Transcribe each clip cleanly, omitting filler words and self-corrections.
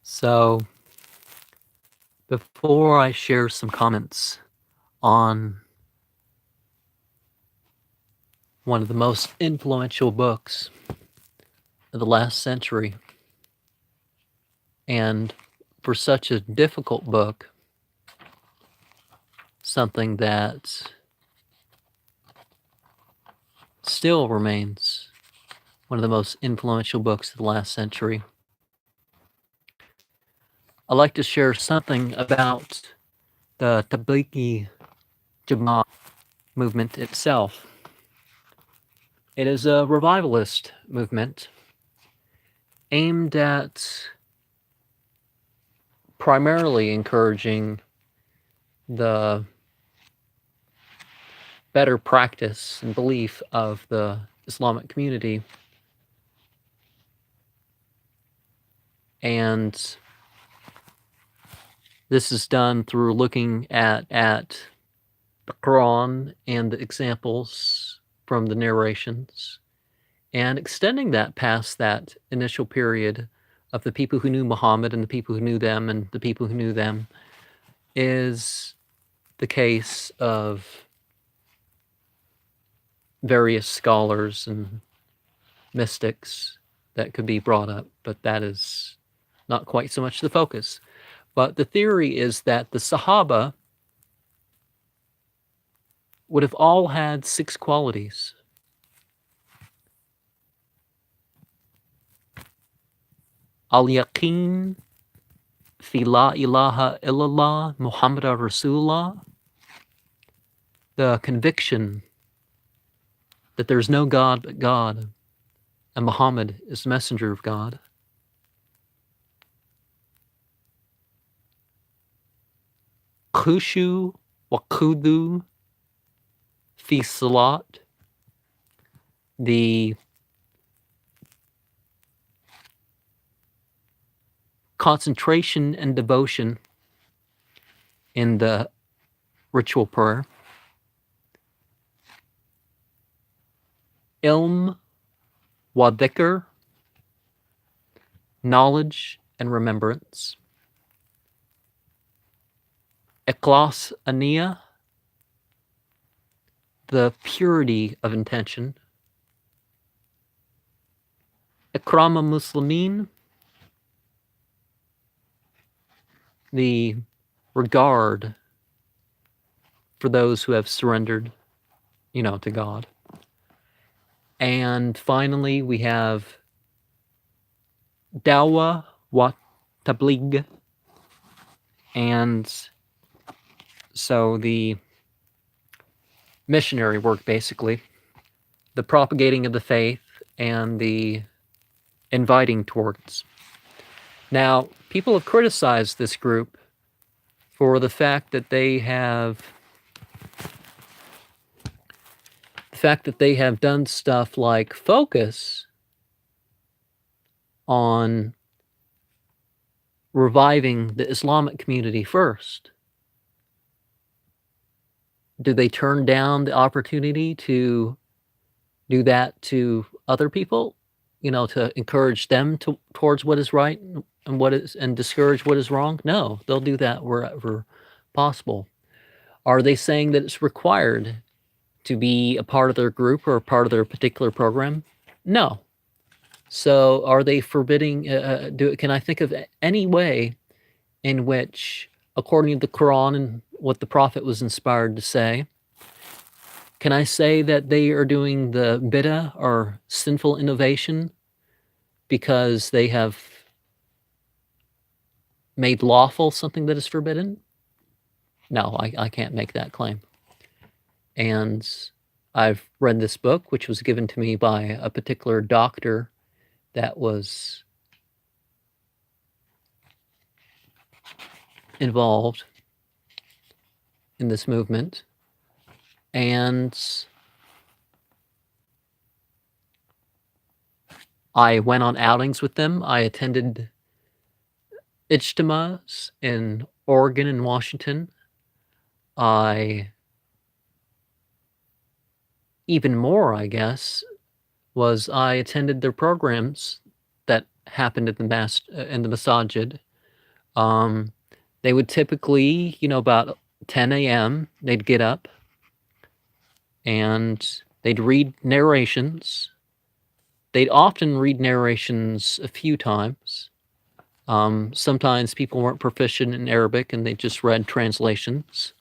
So, before I share some comments on one of the most influential books of the last century, and for such a difficult book, something that still remains one of the most influential books of the last century, I'd like to share something about the Tablighi Jama'at movement itself. It is a revivalist movement aimed at primarily encouraging the better practice and belief of the Islamic community. And this is done through looking at the Quran and the examples from the narrations and extending that past that initial period of the people who knew Muhammad and the people who knew them and the people who knew them is the case of various scholars and mystics that could be brought up, but that is not quite so much the focus. But the theory is that the Sahaba would have all had 6 qualities. Al-yaqeen fi la ilaha illallah Muhammadur Rasulullah, the conviction that there's no God but God, and Muhammad is the messenger of God. Khushu wa kudu fi salat, the concentration and devotion in the ritual prayer. Ilm wa dhikr, knowledge and remembrance. Ikhlas aniyah, the purity of intention. Ikrama muslimin, the regard for those who have surrendered, to God. And finally, we have dawah wa tabligh, and so the missionary work, basically, the propagating of the faith and the inviting towards. Now, people have criticized this group for the fact that they have done stuff like focus on reviving the Islamic community first. Do they turn down the opportunity to do that to other people? To encourage them towards what is right and discourage what is wrong? No, they'll do that wherever possible. Are they saying that it's required to be a part of their group or a part of their particular program? No. So are they forbidding? Can I think of any way in which, according to the Quran and what the Prophet was inspired to say, can I say that they are doing the bid'ah or sinful innovation because they have made lawful something that is forbidden? No, I can't make that claim. And I've read this book, which was given to me by a particular doctor that was involved in this movement. And I went on outings with them. I attended ijtimas in Oregon and Washington. Even more, I guess, was I attended their programs that happened at in the masajid They would typically, about 10 a.m., they'd get up and they'd read narrations. They'd often read narrations a few times. Sometimes people weren't proficient in Arabic and they just read translations.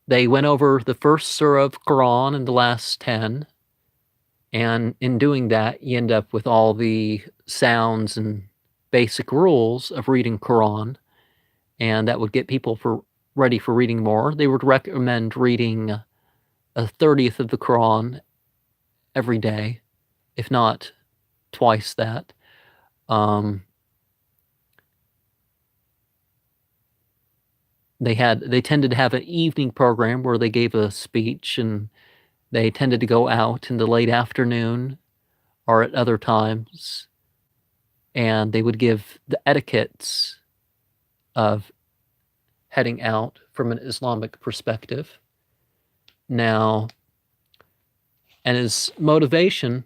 They went over the first surah of Quran and the last 10. And in doing that, you end up with all the sounds and basic rules of reading Quran. And that would get people ready for reading more. They would recommend reading a 30th of the Quran every day, if not twice that. They tended to have an evening program where they gave a speech, and they tended to go out in the late afternoon or at other times, and they would give the etiquettes of heading out from an Islamic perspective. Now, and his motivation,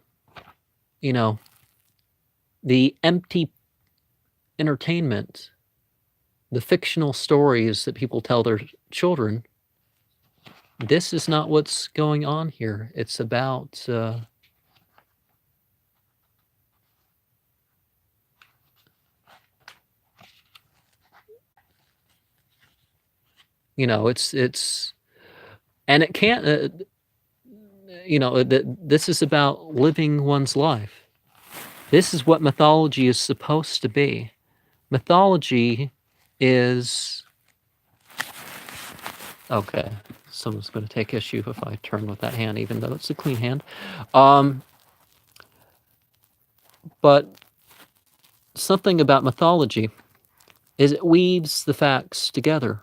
the empty entertainment, the fictional stories that people tell their children, this is not what's going on here. It's about it's and it can't this is about living one's life. This is what mythology is supposed to be. Mythology is okay. Someone's going to take issue if I turn with that hand, even though it's a clean hand. But something about mythology is it weaves the facts together,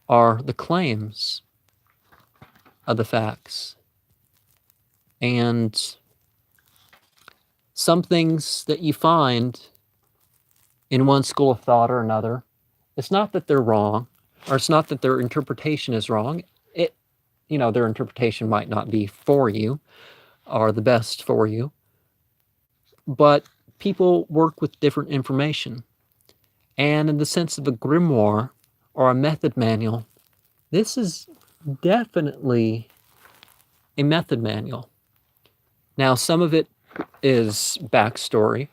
or the claims of the facts. And some things that you find in one school of thought or another, it's not that they're wrong, or it's not that their interpretation is wrong. Their interpretation might not be for you or the best for you, but people work with different information. And in the sense of a grimoire or a method manual, this is definitely a method manual. Now, some of it is backstory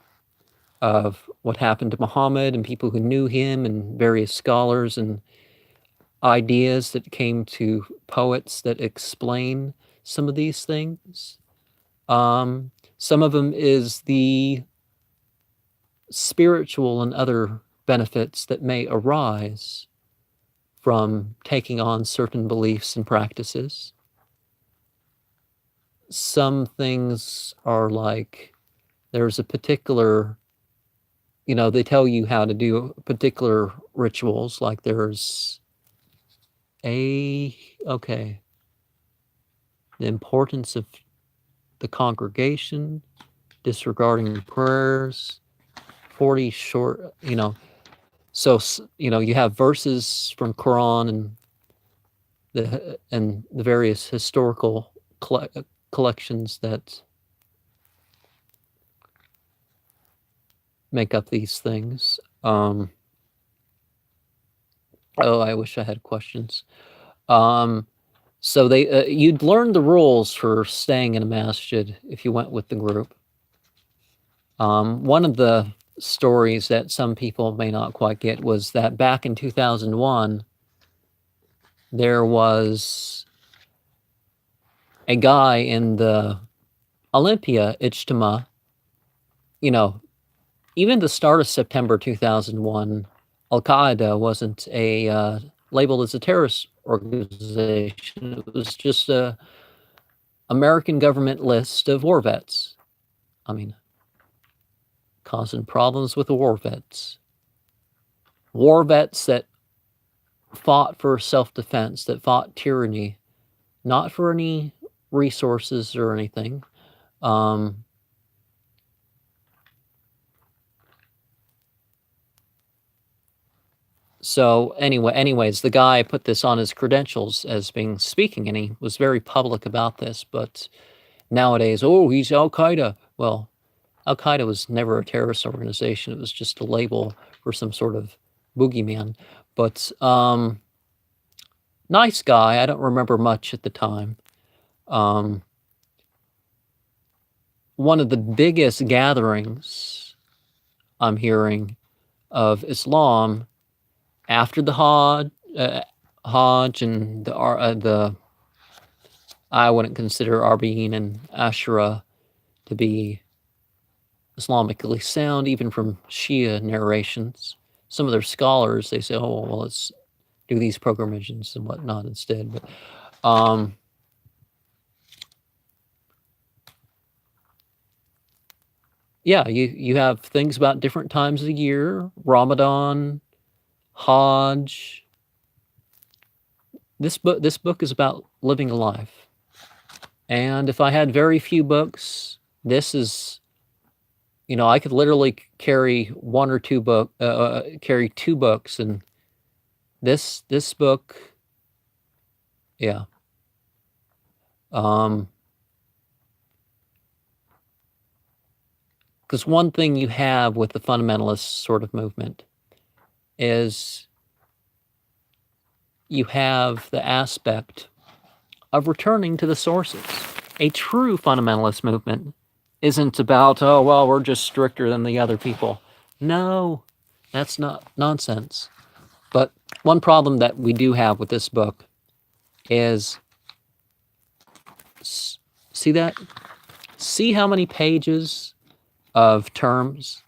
of what happened to Muhammad and people who knew him, and various scholars and ideas that came to poets that explain some of these things. Some of them is the spiritual and other benefits that may arise from taking on certain beliefs and practices. Some things are like, there's a particular, they tell you how to do particular rituals, like there's the importance of the congregation, disregarding prayers, 40 short, so, you have verses from Quran and the various historical collections that make up these things. I wish I had questions. So you'd learn the rules for staying in a masjid if you went with the group. One of the stories that some people may not quite get was that back in 2001, there was a guy in the Olympia Ijtima, even the start of September 2001, Al-Qaeda wasn't labeled as a terrorist organization. It was just a American government list of war vets. Causing problems with the war vets. War vets that fought for self-defense, that fought tyranny, not for any resources or anything. So anyways, the guy put this on his credentials as speaking, and he was very public about this. But nowadays, he's Al-Qaeda. Well, Al-Qaeda was never a terrorist organization. It was just a label for some sort of boogeyman. But nice guy. I don't remember much at the time. One of the biggest gatherings I'm hearing of Islam after the Hajj and the I wouldn't consider Arba'een and Ashura to be Islamically sound, even from Shia narrations. Some of their scholars, they say, oh, well, let's do these pilgrimages and whatnot instead. But yeah, you have things about different times of the year, Ramadan, Hajj. This book is about living a life. And if I had very few books, this is, I could literally carry carry two books, and this book, yeah. Because one thing you have with the fundamentalist sort of movement is you have the aspect of returning to the sources. A true fundamentalist movement isn't about, oh, well, we're just stricter than the other people. No, that's not nonsense. But one problem that we do have with this book is, see that? See how many pages of terms?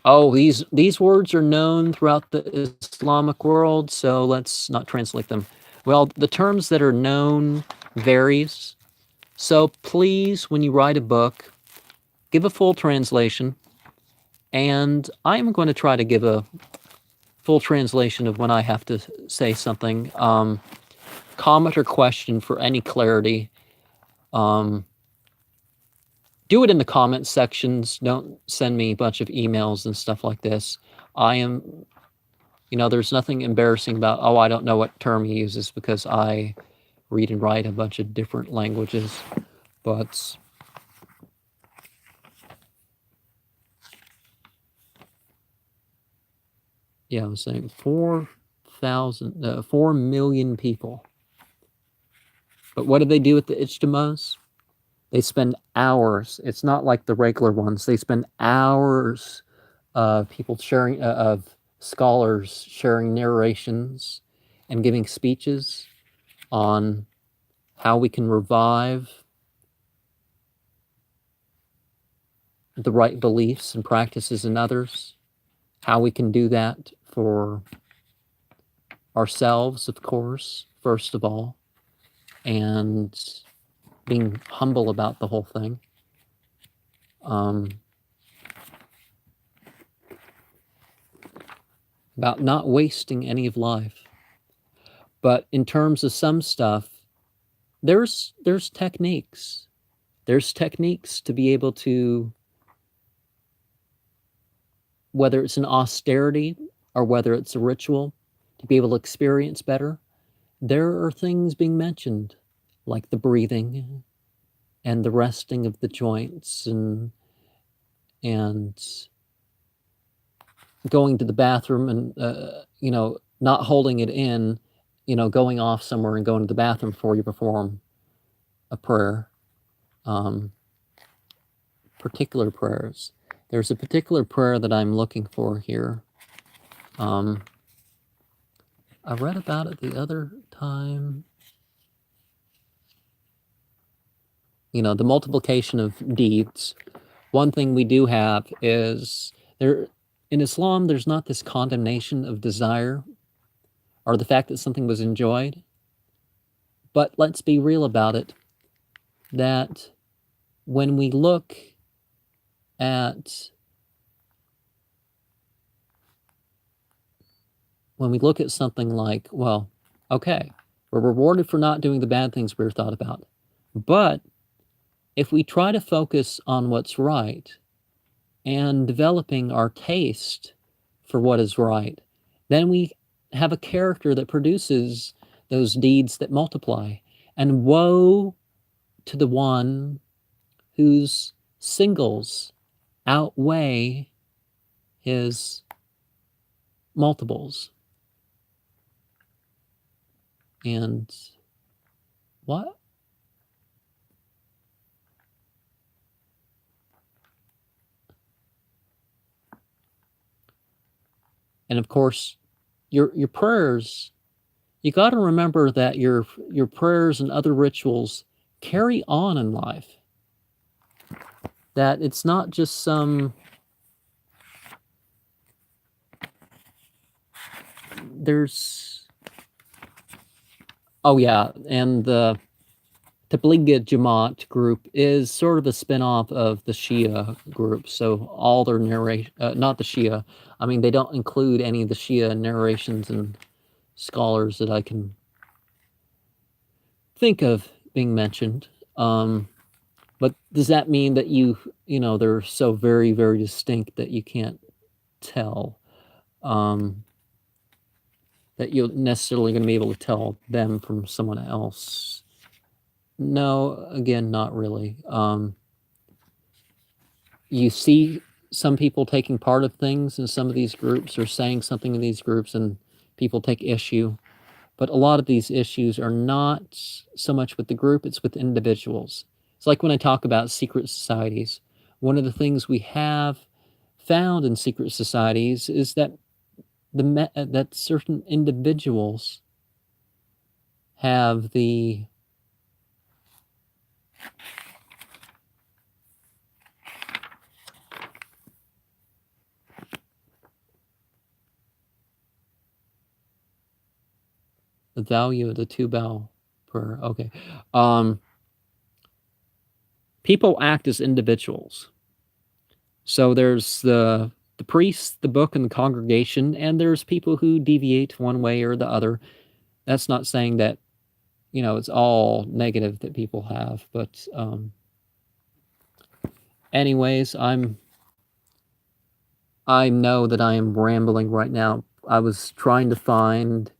Oh, these words are known throughout the Islamic world, so let's not translate them. Well, the terms that are known varies. So please, when you write a book, give a full translation. And I'm going to try to give a full translation of when I have to say something. Comment or question for any clarity. Do it in the comment sections. Don't send me a bunch of emails and stuff like this. There's nothing embarrassing about, oh, I don't know what term he uses, because I read and write a bunch of different languages. But yeah, I was saying 4 million people. But what do they do at the Ijtimas? They spend hours. It's not like the regular ones. They spend hours of people sharing, of scholars sharing narrations and giving speeches on how we can revive the right beliefs and practices in others, how we can do that for ourselves, of course, first of all, and being humble about the whole thing. About not wasting any of life. But in terms of some stuff, there's techniques. There's techniques to be able to, whether it's an austerity or whether it's a ritual, to be able to experience better. There are things being mentioned, like the breathing and the resting of the joints and going to the bathroom and, not holding it in, going off somewhere and going to the bathroom before you perform a prayer. Particular prayers. There's a particular prayer that I'm looking for here. I read about it the other time. The multiplication of deeds. One thing we do have is in Islam, there's not this condemnation of desire or the fact that something was enjoyed. But let's be real about it, that when we look at something like, well, okay, we're rewarded for not doing the bad things we were thought about. But if we try to focus on what's right and developing our taste for what is right, then we have a character that produces those deeds that multiply. And woe to the one whose singles outweigh his multiples. And what? And of course, your prayers, you got to remember that your prayers and other rituals carry on in life. That it's not just some, there's, oh yeah, and the Tablighi Jama'at group is sort of a spin-off of the Shia group. So all their narration, not the Shia, I mean, they don't include any of the Shia narrations and scholars that I can think of being mentioned. But does that mean that they're so very, very distinct that you can't tell, that you're necessarily going to be able to tell them from someone else? No, again, not really. You see some people taking part of things in some of these groups or saying something in these groups, and people take issue. But a lot of these issues are not so much with the group, it's with individuals. It's like when I talk about secret societies. One of the things we have found in secret societies is that that certain individuals have the value of the two bow prayer. Okay. People act as individuals. So there's the priest, the book, and the congregation, and there's people who deviate one way or the other. That's not saying that, it's all negative that people have, but anyways, I know that I am rambling right now. I was trying to find,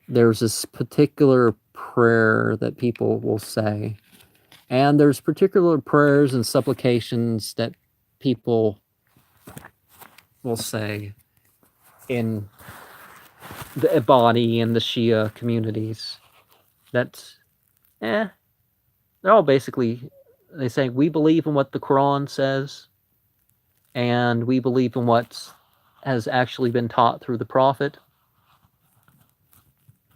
there's this particular prayer that people will say, and there's particular prayers and supplications that people will say in the Ibadi and the Shia communities. That's, they're all basically, they say, we believe in what the Quran says, and we believe in what has actually been taught through the Prophet.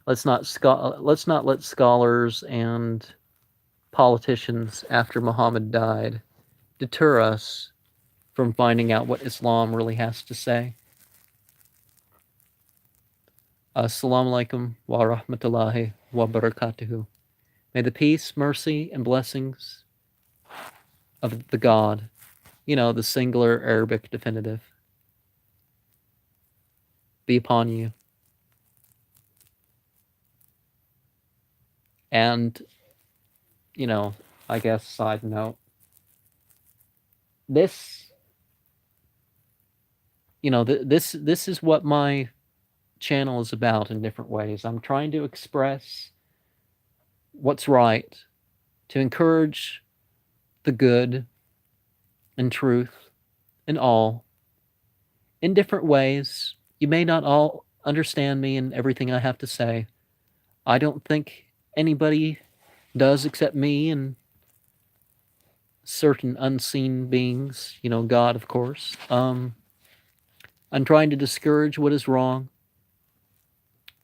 Let's not let scholars and politicians after Muhammad died deter us from finding out what Islam really has to say. Assalamu alaikum wa rahmatullahi wa barakatuhu. May the peace, mercy, and blessings of the God, the singular Arabic definitive, be upon you. And, I guess side note, this, this is what my channel is about in different ways. I'm trying to express what's right, to encourage the good and truth in all, in different ways. You may not all understand me and everything I have to say. I don't think anybody does except me and certain unseen beings, God, of course. I'm trying to discourage what is wrong.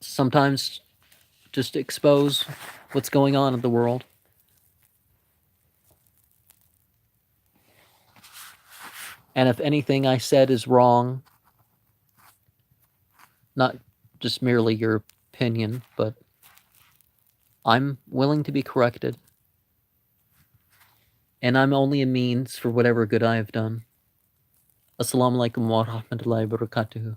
Sometimes just to expose what's going on in the world. And if anything I said is wrong, not just merely your opinion, but I'm willing to be corrected. And I'm only a means for whatever good I have done. Assalamu alaikum wa rahmatullahi wa barakatuhu.